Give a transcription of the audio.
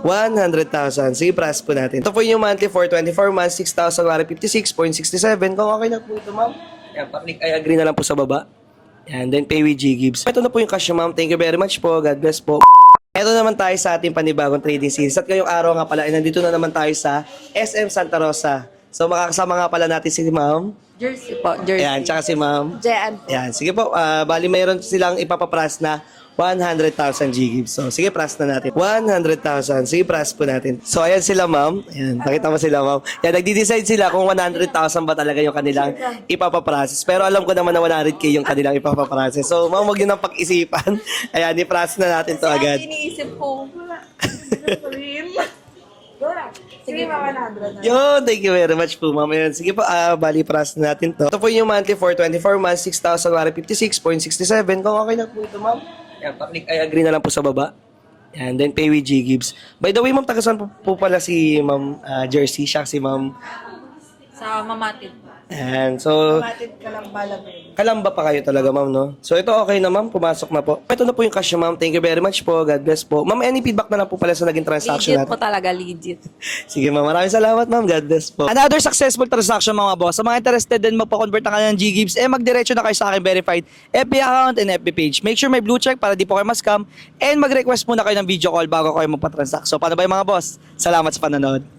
100,000. Sige, press po natin. Ito po yung monthly for 24 months, 6,156.67. Kung okay na po ito, ma'am. Yan, pa-click I agree na lang po sa baba. Yan, then pay with G-Gibbs. Ito na po yung cash niyo, ma'am. Thank you very much po. God bless po. Ito naman tayo sa ating panibagong trading series. At ngayong araw nga pala, nandito na naman tayo sa SM Santa Rosa. So makakasama nga pala natin si ma'am. Jersey po, Jersey. Ayan, tsaka si ma'am. Jan po. Ayan, sige po. Bali, mayroon silang ipapapras na 100,000 G-Gibbs. So, sige, pras na natin. 100,000. Sige, pras po natin. So, ayan sila, ma'am. Ayan, pakita mo sila, ma'am. Yan, nagdi-decide sila kung 100,000 ba talaga yung kanilang ipapaprocess. Pero alam ko naman na 100K yung kanilang ipapaprocess. So, ma'am, huwag yun ang pag-isipan. Ayan, i-pras na natin to agad. Iniisip ko. Sige, mga 100 na. Yo, thank you very much po, ma'am. Ayan, sige po, bali, pras na natin to. Ito po yung monthly for 24 months, 6,156.67. Kung okay na po ito, ma'am. Yan, pa-click I agree na lang po sa baba. Yan, then pay with G-Gibbs. By the way, ma'am, taga-saan po pala si ma'am Jersey? Siya si ma'am. Sa Mamatid. And so, Mamatid Kalamba lang. kalamba pa kayo talaga, ma'am, no? So, ito okay na, ma'am. Pumasok na po. Ito na po yung cash, ma'am. Thank you very much po. God bless po. Ma'am, any feedback na lang po pala sa naging transaction Legit natin? po talaga, legit. Sige, ma'am. Maraming salamat, ma'am. God bless po. Another successful transaction mga boss. Sa mga interested din magpa-convert ng kanilang G-Gibbs, magdiretso na kayo sa aking verified FB account and FB page. Make sure may blue check para di po kayo ma-scam and mag-request muna kayo ng video call bago kayo magpa-transact. So paano ba yung mga boss? Salamat sa panonood.